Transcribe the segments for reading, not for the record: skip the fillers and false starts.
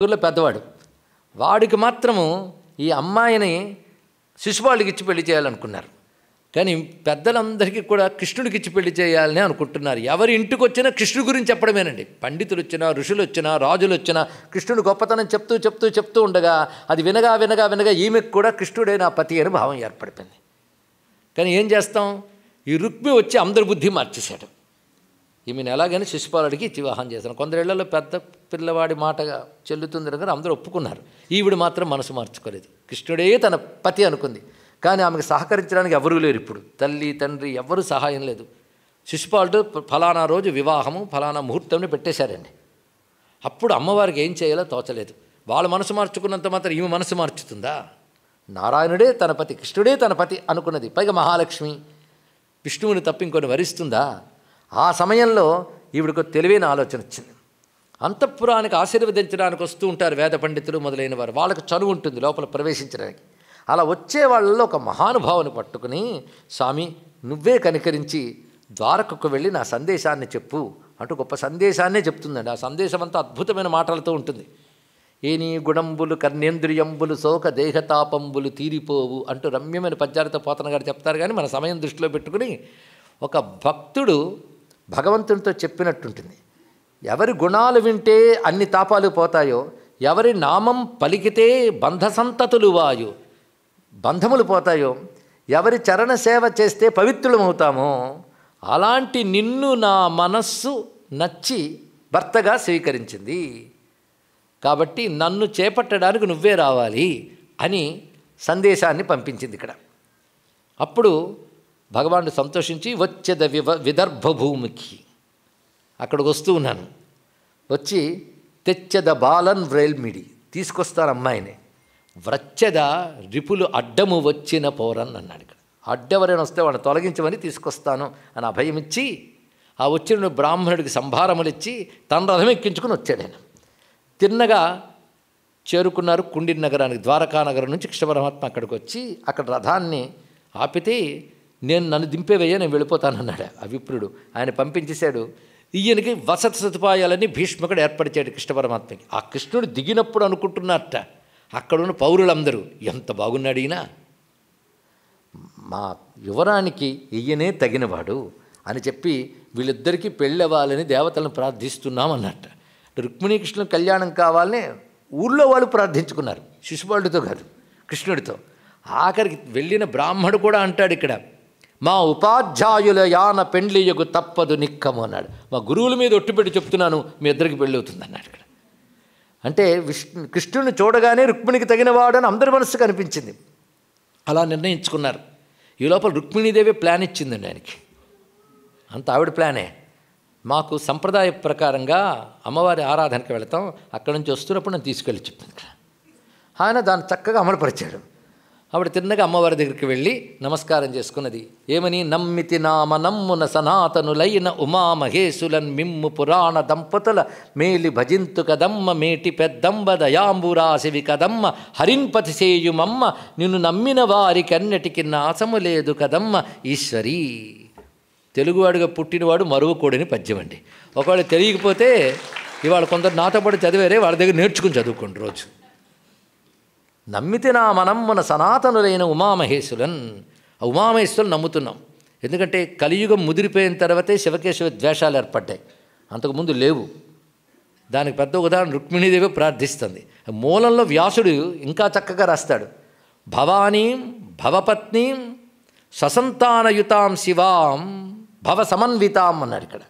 ఊర్లో పెద్దవాడు. వాడికి మాత్రము ఈ అమ్మాయిని శిశుపాలుడికి ఇచ్చి పెళ్లి చేయాలనుకున్నారు. కానీ పెద్దలందరికీ కూడా కృష్ణుడికి ఇచ్చి పెళ్లి చేయాలని అనుకుంటున్నారు. ఎవరి ఇంటికి వచ్చినా కృష్ణుడి గురించి చెప్పడమేనండి. పండితులు వచ్చినా, ఋషులు వచ్చినా, రాజులు వచ్చినా కృష్ణుడు గొప్పతనం చెప్తూ ఉండగా అది వినగా ఈమెకు కూడా కృష్ణుడే నా పతి అని భావం ఏర్పడిపోయింది. కానీ ఏం చేస్తాం, ఈ రుక్మి వచ్చి అందరి బుద్ధి మార్చేశాడు. ఈమెను ఎలాగైనా శిశుపాలుడికి ఇచ్చి వివాహం చేశాను. కొందరేళ్లలో పెద్ద పిల్లవాడి మాటగా చెల్లుతుంది దగ్గర అందరూ ఒప్పుకున్నారు. ఈవిడ మాత్రం మనసు మార్చుకోలేదు. కృష్ణుడే తన పతి అనుకుంది. కానీ ఆమెకు సహకరించడానికి ఎవరూ లేరు. ఇప్పుడు తల్లి తండ్రి ఎవరు సహాయం లేదు. శిశుపాలుడు ఫలానా రోజు వివాహము ఫలానా ముహూర్తంని పెట్టేశారండి. అప్పుడు అమ్మవారికి ఏం చేయాలో తోచలేదు. వాళ్ళ మనసు మార్చుకున్నంత మాత్రం ఈమె మనసు మార్చుతుందా? నారాయణుడే తన పతి, కృష్ణుడే తన పతి అనుకున్నది. పైగా మహాలక్ష్మి విష్ణువుని తప్ప ఇంకొని వరిస్తుందా? ఆ సమయంలో ఈవిడకు తెలివైన ఆలోచన వచ్చింది. అంతఃపురానికి ఆశీర్వదించడానికి వస్తూ ఉంటారు వేద పండితులు మొదలైన వారు. వాళ్ళకు చనువు ఉంటుంది లోపల ప్రవేశించడానికి. అలా వచ్చే వాళ్ళలో ఒక మహానుభావుని పట్టుకుని, స్వామి నువ్వే కనికరించి ద్వారకకు వెళ్ళి నా సందేశాన్ని చెప్పు అంటూ గొప్ప సందేశాన్నే చెప్తుందండి. ఆ సందేశం అంతా అద్భుతమైన మాటలతో ఉంటుంది. ఏనీ గుణంబులు కర్ణేంద్రియంబులు శోక దేహతాపంబులు తీరిపోవు అంటూ రమ్యమైన పద్యాలతో పోతన గారు చెప్తారు. కానీ మన సమయం దృష్టిలో పెట్టుకుని ఒక భక్తుడు భగవంతునితో చెప్పినట్టుంటుంది. ఎవరి గుణాలు వింటే అన్ని తాపాలు పోతాయో, ఎవరి నామం పలికితే బంధసంతతులు వాయు బంధములు పోతాయో, ఎవరి చరణ సేవ చేస్తే పవిత్రులమవుతామో, అలాంటి నిన్ను నా మనస్సు నచ్చి భర్తగా స్వీకరించింది. కాబట్టి నన్ను చేపట్టడానికి నువ్వే రావాలి అని సందేశాన్ని పంపించింది ఇక్కడ. అప్పుడు భగవానుడు సంతోషించి వచ్చేద విదర్భ భూమికి అక్కడికి వస్తూ ఉన్నాను. వచ్చి తెచ్చద బాలన్ వ్రేల్మిడి తీసుకొస్తాను అమ్మాయిని, వ్రచ్చద రిపులు అడ్డము వచ్చిన పౌరన్ అన్నాడు. ఇక్కడ అడ్డెవరైనా వస్తే వాడిని తొలగించమని తీసుకొస్తాను అని అభయమిచ్చి ఆ వచ్చిన బ్రాహ్మణుడికి సంభారములు ఇచ్చి తన రథం ఎక్కించుకుని వచ్చాడు. ఆయన తిన్నగా చేరుకున్నారు కుండిన్ నగరానికి. ద్వారకా నగరం నుంచి కృష్ణ పరమాత్మ అక్కడికి వచ్చి అక్కడ రథాన్ని ఆపితే నన్ను దింపేవయ్యా నేను వెళ్ళిపోతానన్నాడు ఆ విప్రుడు. ఆయన పంపించేశాడు. ఈయనకి వసత సదుపాయాలన్నీ భీష్మకుడు ఏర్పరిచాడు కృష్ణ పరమాత్మకి. ఆ కృష్ణుడు దిగినప్పుడు అనుకుంటున్నారట అక్కడున్న పౌరులందరూ, ఎంత బాగున్నాడు ఈయన, మా యువరానికి ఈయనే తగినవాడు అని చెప్పి వీళ్ళిద్దరికీ పెళ్ళవ్వాలని దేవతలను ప్రార్థిస్తున్నాం అన్నట్ట. రుక్మిణీకృష్ణుల కళ్యాణం కావాలని ఊళ్ళో వాళ్ళు ప్రార్థించుకున్నారు, శిశుపాలుడితో కాదు కృష్ణుడితో. ఆఖరికి వెళ్ళిన బ్రాహ్మడు కూడా అంటాడు ఇక్కడ, మా ఉపాధ్యాయుల యాన పెండ్లియగు తప్పదు నిక్కము అన్నాడు. మా గురువుల మీద ఒట్టిపెట్టి చెప్తున్నాను మీ ఇద్దరికి పెళ్ళి అవుతుంది అన్నాడు ఇక్కడ. అంటే కృష్ణుడిని చూడగానే రుక్మిణికి తగినవాడు అని అందరి మనస్సు కనిపించింది. అలా నిర్ణయించుకున్నారు. ఈ లోపల రుక్మిణీదేవి ప్లాన్ ఇచ్చిందండి ఆయనకి. అంత ఆవిడ ప్లానే. మాకు సంప్రదాయ ప్రకారంగా అమ్మవారి ఆరాధనకి వెళతాం, అక్కడి నుంచి వస్తున్నప్పుడు నన్ను తీసుకెళ్ళి చెప్పింది ఇక్కడ. ఆయన దాన్ని చక్కగా అమలుపరిచాడు. ఆవిడ తిన్నగా అమ్మవారి దగ్గరికి వెళ్ళి నమస్కారం చేసుకున్నది. ఏమని? నమ్మితి నామ నమ్మున సనాతనులైన ఉమామహేశులన్ మిమ్ము పురాణ దంపతుల మేలి భజింతు కదమ్మ మేటి పెద్దంబ దయాంబురాశివి కదమ్మ హరిన్పతి సేయుమమ్మ నిన్ను నమ్మిన వారికి అన్నిటికి నాశము లేదు కదమ్మ ఈశ్వరీ. తెలుగువాడిగా పుట్టినవాడు మరువకూడని పద్యం అండి. ఒకవేళ తెలియకపోతే ఇవాళ కొందరు నాతో పాటు చదివారే, వాళ్ళ దగ్గర నేర్చుకుని చదువుకోండి రోజు. నమ్మితే నా మనమ్మున సనాతనులైన ఉమామహేశ్వరులను, ఆ ఉమామహేశ్వరులు నమ్ముతున్నాం. ఎందుకంటే కలియుగం ముదిరిపోయిన తర్వాతే శివకేశవ ద్వేషాలు ఏర్పడ్డాయి, అంతకుముందు లేవు. దానికి పెద్ద ఉదాహరణ రుక్మిణీదేవి ప్రార్థిస్తుంది. మూలంలో వ్యాసుడు ఇంకా చక్కగా రాస్తాడు. భవానీం భవపత్నీం ససంతానయుతాం శివాం భవ సమన్వితాం అన్నాడు ఇక్కడ.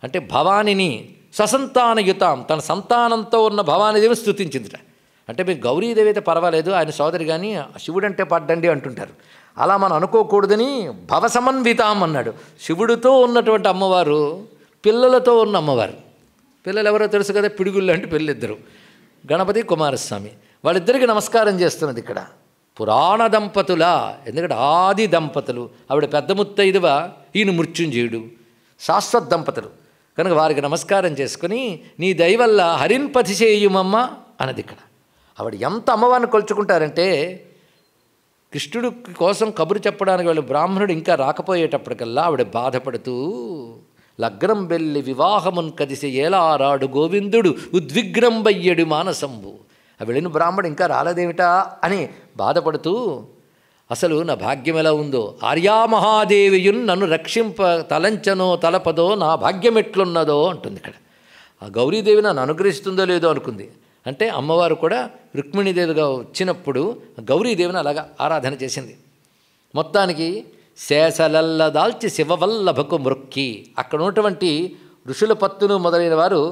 అంటే భవానిని ససంతానయుతాం, తన సంతానంతో ఉన్న భవానీదేవి స్తుతించిందిట. అంటే మీకు గౌరీదేవి అయితే పర్వాలేదు, ఆయన సోదరి, కానీ శివుడంటే పడ్డండి అంటుంటారు. అలా మనం అనుకోకూడదని భవ సమన్వితాం అన్నాడు. శివుడితో ఉన్నటువంటి అమ్మవారు పిల్లలతో ఉన్న అమ్మవారు. పిల్లలు ఎవరో తెలుసు కదా, పిడుగుళ్ళు అంటే పిల్లలిద్దరు, గణపతి కుమారస్వామి. వాళ్ళిద్దరికీ నమస్కారం చేస్తున్నది ఇక్కడ. పురాణ దంపతుల, ఎందుకంటే ఆది దంపతులు. ఆవిడ పెద్ద ముత్తైదువ, ఈయన మృత్యుంజయుడు, శాశ్వత దంపతులు కనుక వారికి నమస్కారం చేసుకుని నీ దయవల్ల హరిన్పతి చేయుమమ్మ అన్నది ఇక్కడ. ఆవిడ ఎంత అమ్మవారిని కొలుచుకుంటారంటే, కృష్ణుడి కోసం కబురు చెప్పడానికి వాళ్ళు బ్రాహ్మణుడు ఇంకా రాకపోయేటప్పటికల్లా ఆవిడ బాధపడుతూ లగ్నం బెల్లి వివాహమున్ కదిసి ఏలారాడు గోవిందుడు ఉద్విగ్నం బయ్యడు మానసంబు. ఆ వెళ్ళిన బ్రాహ్మడు ఇంకా రాలేదేమిటా అని బాధపడుతూ అసలు నా భాగ్యం ఎలా ఉందో, ఆర్యామహాదేవియున్ నన్ను రక్షింప తలంచనో తలపదో నా భాగ్యం ఎట్లున్నదో అంటుంది ఇక్కడ. ఆ గౌరీదేవి నన్ను అనుగ్రహిస్తుందో లేదో అనుకుంది. అంటే అమ్మవారు కూడా రుక్మిణీదేవిగా వచ్చినప్పుడు గౌరీదేవిని అలాగా ఆరాధన చేసింది. మొత్తానికి శేషలల్ల దాల్చి శివవల్లభకు మృక్కి, అక్కడ ఉన్నటువంటి ఋషుల పత్తులు మొదలైన వారు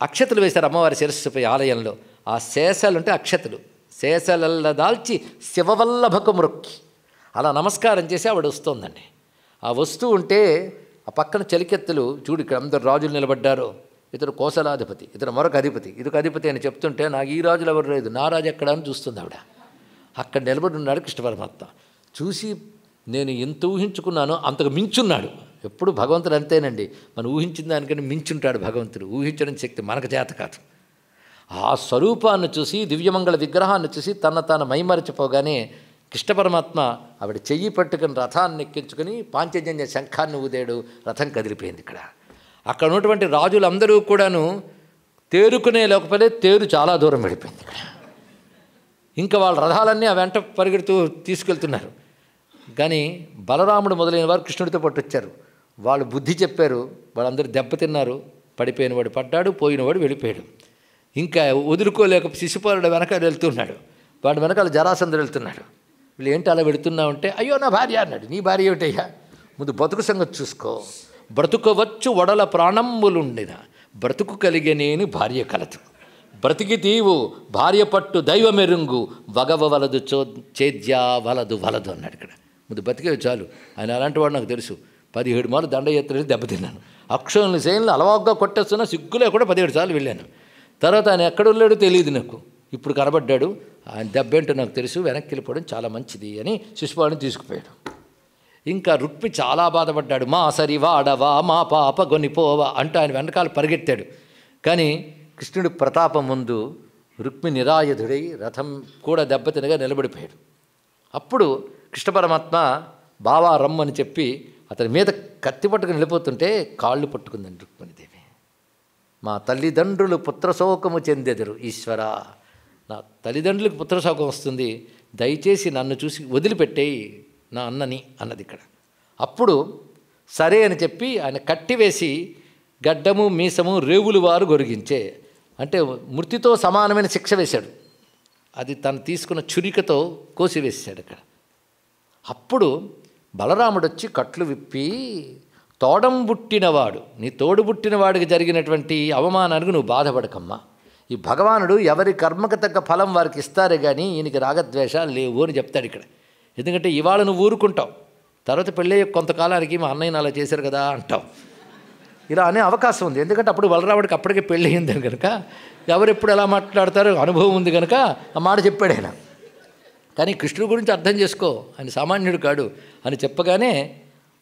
అక్షతలు వేశారు అమ్మవారి శిరస్సుపై ఆలయంలో. ఆ శేషాలు అంటే అక్షతలు, శేషలల్ల దాల్చి శివవల్లభకు మృక్కి అలా నమస్కారం చేసి ఆవిడ వస్తోందండి. ఆ వస్తూ ఉంటే ఆ పక్కన చలికెత్తులు చూడు, ఇక్కడ అందరు రాజులు నిలబడ్డారు, ఇతడు కోసలాధిపతి, ఇతడు మరొక అధిపతి, ఇదొక అధిపతి అని చెప్తుంటే నాకు ఈ రాజులు ఎవరు లేదు, నా రాజు ఎక్కడ అని చూస్తుంది ఆవిడ. అక్కడ నిలబడి ఉన్నాడు కృష్ణ పరమాత్మ. చూసి నేను ఎంత ఊహించుకున్నానో అంతకు మించున్నాడు. ఎప్పుడు భగవంతుడు అంతేనండి, మనం ఊహించిన దానికని మించుంటాడు భగవంతుడు. ఊహించడం శక్తి మనకు చేత కాదు. ఆ స్వరూపాన్ని చూసి, దివ్యమంగళ విగ్రహాన్ని చూసి తాను మైమరచిపోగానే కృష్ణ పరమాత్మ ఆవిడ చెయ్యి పట్టుకుని రథాన్ని ఎక్కించుకుని పాంచజన్య శంఖాన్ని ఊదాడు. రథం కదిలిపోయింది. ఇక్కడ అక్కడ ఉన్నటువంటి రాజులందరూ కూడాను తేరుకునే లేకపోతే తేరు చాలా దూరం వెళ్ళిపోయింది. ఇక్కడ ఇంకా వాళ్ళ రథాలన్నీ ఆ వెంట పరిగెడుతూ తీసుకెళ్తున్నారు. కానీ బలరాముడు మొదలైన వారు కృష్ణుడితో పాటు వచ్చారు. వాళ్ళు బుద్ధి చెప్పారు, వాళ్ళందరూ దెబ్బతిన్నారు. పడిపోయినవాడు పడ్డాడు, పోయినవాడు వెళ్ళిపోయాడు. ఇంకా వదులుకోలేక శిశుపాలుడు వెనకాల వెళ్తున్నాడు, వాడు వెనకాల జరాసంధుడు వెళ్తున్నాడు. వీళ్ళు ఏంటి అలా వెళుతున్నావంటే, అయ్యో నా భార్య అన్నాడు. నీ భార్య ఏమిటయ్యా, ముందు బతుకు సంగతి చూసుకో. బ్రతుకవచ్చు వడల ప్రాణంబులుండిన బ్రతుకు కలిగే నేను భార్య కలదు, బ్రతికి తీవు భార్య పట్టు దైవమెరుంగు వగవ వలదు చేద్యా వలదు వలదు అన్నాడు. ఇక్కడ ముందు బతికే చాలు. ఆయన అలాంటి వాడు నాకు తెలుసు. 17 మార్లు దండయాత్ర దెబ్బతిన్నాను. అక్షోల్ని శైలిని అలవాగ్గా కొట్టేస్తున్నా, సిగ్గులే కూడా 17 సార్లు వెళ్ళాను. తర్వాత ఆయన ఎక్కడ వెళ్ళాడో తెలియదు నాకు. ఇప్పుడు కనబడ్డాడు. ఆయన దెబ్బేంటో నాకు తెలుసు, వెనక్కి వెళ్ళిపోవడం చాలా మంచిది అని శిశుపాలుని తీసుకుపోయాడు. ఇంకా రుక్మి చాలా బాధపడ్డాడు. మా సరి వాడవా మా పాప గొనిపోవా అంటూ ఆయన వెనకాల పరిగెత్తాడు. కానీ కృష్ణుడి ప్రతాపం ముందు రుక్మి నిరాయుధుడై రథం కూడా దెబ్బతినగా నిలబడిపోయాడు. అప్పుడు కృష్ణ పరమాత్మ బావా రమ్మని చెప్పి అతని మీద కత్తి పట్టుకుని వెళ్ళిపోతుంటే కాళ్ళు పట్టుకుందండి రుక్మిణీదేవి. మా తల్లిదండ్రులు పుత్రశోకము చెందెదరు ఈశ్వర, నా తల్లిదండ్రులకు పుత్రశోకం వస్తుంది, దయచేసి నన్ను చూసి వదిలిపెట్టేయి నా అన్నని అన్నది ఇక్కడ. అప్పుడు సరే అని చెప్పి ఆయన కట్టివేసి గడ్డము మీసము రేవులు వారు గొరిగించే, అంటే మృతితో సమానమైన శిక్ష వేశాడు. అది తను తీసుకున్న చురికతో కోసివేసాడు అక్కడ. అప్పుడు బలరాముడు వచ్చి కట్లు విప్పి, తోడం బుట్టినవాడు, నీ తోడు పుట్టినవాడికి జరిగినటువంటి అవమానానికి నువ్వు బాధపడకమ్మా. ఈ భగవానుడు ఎవరి కర్మకు తగ్గ ఫలం వారికి ఇస్తారే కానీ ఈయనకి రాగద్వేషాలు లేవు అని చెప్తాడు ఇక్కడ. ఎందుకంటే ఇవాళ నువ్వు ఊరుకుంటావు, తర్వాత పెళ్ళే కొంతకాలానికి మా అన్నయ్యని అలా చేశారు కదా అంటావు. ఇలా అనే అవకాశం ఉంది. ఎందుకంటే అప్పుడు బలరాముడికి అప్పటికే పెళ్ళి అయింది కనుక ఎవరెప్పుడు ఎలా మాట్లాడతారో అనుభవం ఉంది కనుక ఆ మాట చెప్పాడు ఆయన. కానీ కృష్ణుడి గురించి అర్థం చేసుకో, ఆయన సామాన్యుడు కాడు అని చెప్పగానే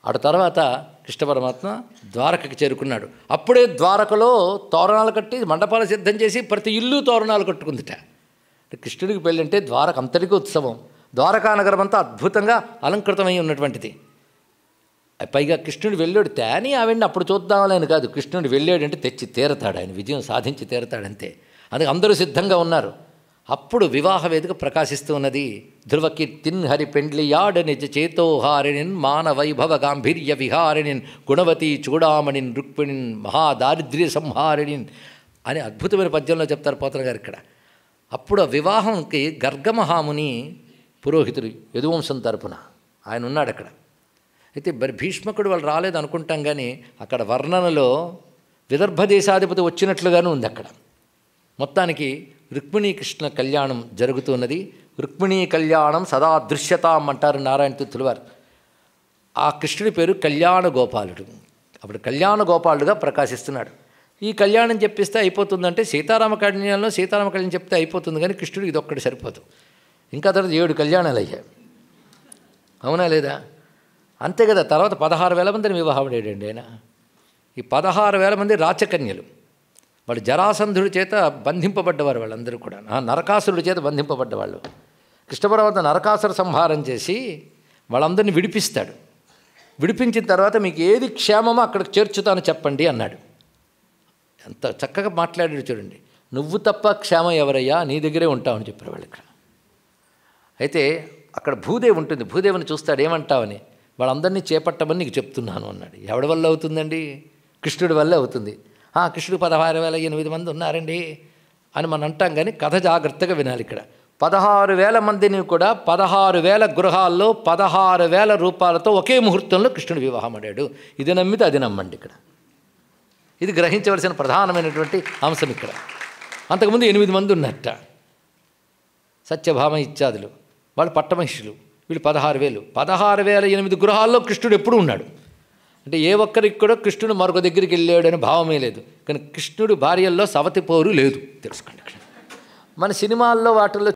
ఆడ తర్వాత కృష్ణ పరమాత్మ ద్వారకకి చేరుకున్నాడు. అప్పుడే ద్వారకలో తోరణాలు కట్టి మండపాలు సిద్ధం చేసి ప్రతి ఇల్లు తోరణాలు కట్టుకుందిట. కృష్ణుడికి పెళ్ళంటే ద్వారక అంతటికీ ఉత్సవం. ద్వారకా నగరం అంతా అద్భుతంగా అలంకృతమై ఉన్నటువంటిది. పైగా కృష్ణుడు వెళ్ళాడు తేని ఆవిడ్ని అప్పుడు చూద్దామని కాదు, కృష్ణుడు వెళ్ళాడంటే తెచ్చి తీరతాడు, ఆయన విజయం సాధించి తీరతాడంతే. అందుకే అందరూ సిద్ధంగా ఉన్నారు. అప్పుడు వివాహ వేదిక ప్రకాశిస్తూ ఉన్నది. ధ్రువకీర్తిన్ హరి పెండ్లియాడ నిజ చేతోహారిణిన్ మాన వైభవ గాంభీర్య విహారిణిన్ గుణవతి చూడామణిన్ రుక్మిణిన్ మహాదారిద్ర్య సంహారిణిన్ అని అద్భుతమైన పద్యంలో చెప్తారు పోతన గారు ఇక్కడ. అప్పుడు ఆ వివాహంకి గర్గమహాముని పురోహితుడు యదువంశం తరపున ఆయన ఉన్నాడు అక్కడ. అయితే భీష్మకుడు వాళ్ళు రాలేదు అనుకుంటాం, కానీ అక్కడ వర్ణనలో విదర్భ దేశాధిపతి వచ్చినట్లుగానే ఉంది అక్కడ. మొత్తానికి రుక్మిణీ కృష్ణ కళ్యాణం జరుగుతున్నది. రుక్మిణీ కళ్యాణం సదా దృశ్యతాం అంటారు నారాయణ తీర్థులు వారు. ఆ కృష్ణుడి పేరు కళ్యాణ గోపాలుడు. అప్పుడు కళ్యాణ గోపాలుడుగా ప్రకాశిస్తున్నాడు. ఈ కళ్యాణం చెప్పిస్తే అయిపోతుందంటే సీతారామ కళ్యాణంలో సీతారామ కళ్యాణం చెప్తే అయిపోతుంది, కానీ కృష్ణుడికి ఇదొక్కటి సరిపోదు. ఇంకా తర్వాత 7 కళ్యాణాలు అయ్యాయి, అవునా లేదా? అంతే కదా. తర్వాత 16,000 మందిని వివాహపడాడండి ఆయన. ఈ 16,000 మంది రాచకన్యలు. వాళ్ళు జరాసంధుడి చేత బంధింపబడ్డవారు, వాళ్ళందరూ కూడా నరకాసురుడి చేత బంధింపబడ్డవాళ్ళు. కృష్ణ పరమాత్మ నరకాసుర సంహారం చేసి వాళ్ళందరినీ విడిపిస్తాడు. విడిపించిన తర్వాత మీకు ఏది క్షేమమో అక్కడికి చేర్చుతాను చెప్పండి అన్నాడు. ఎంత చక్కగా మాట్లాడాడు చూడండి. నువ్వు తప్ప క్షేమం ఎవరయ్యా, నీ దగ్గరే ఉంటావని చెప్పారు వాళ్ళు ఇక్కడ. అయితే అక్కడ భూదేవి ఉంటుంది, భూదేవిని చూస్తాడు, ఏమంటావని. వాళ్ళందరినీ చేపట్టమని నీకు చెప్తున్నాను అన్నాడు. ఎవడి వల్ల అవుతుందండి? కృష్ణుడి వల్లే అవుతుంది. కృష్ణుడు 16,800 మంది ఉన్నారండి అని మనం అంటాం, కానీ కథ జాగ్రత్తగా వినాలి. ఇక్కడ 16,000 మందిని కూడా 16,000 గృహాల్లో 16,000 రూపాయలతో ఒకే ముహూర్తంలో కృష్ణుడు వివాహం ఆడాడు. ఇది నమ్మితే అది నమ్మండి. ఇక్కడ ఇది గ్రహించవలసిన ప్రధానమైనటువంటి అంశం. ఇక్కడ అంతకుముందు 8 మంది ఉన్నట్ట, సత్యభామ ఇత్యాదులు, వాళ్ళు పట్టమహిషులు, వీళ్ళు 16,000. 16,008 గృహాల్లో కృష్ణుడు ఎప్పుడు ఉన్నాడు అంటే ఏ ఒక్కరికి కూడా కృష్ణుడు మరొక దగ్గరికి వెళ్ళాడు అనే భావమే లేదు. కానీ కృష్ణుడు భార్యల్లో సవతి పోరు లేదు, తెలుసుకోండి. మన సినిమాల్లో వాటిల్లో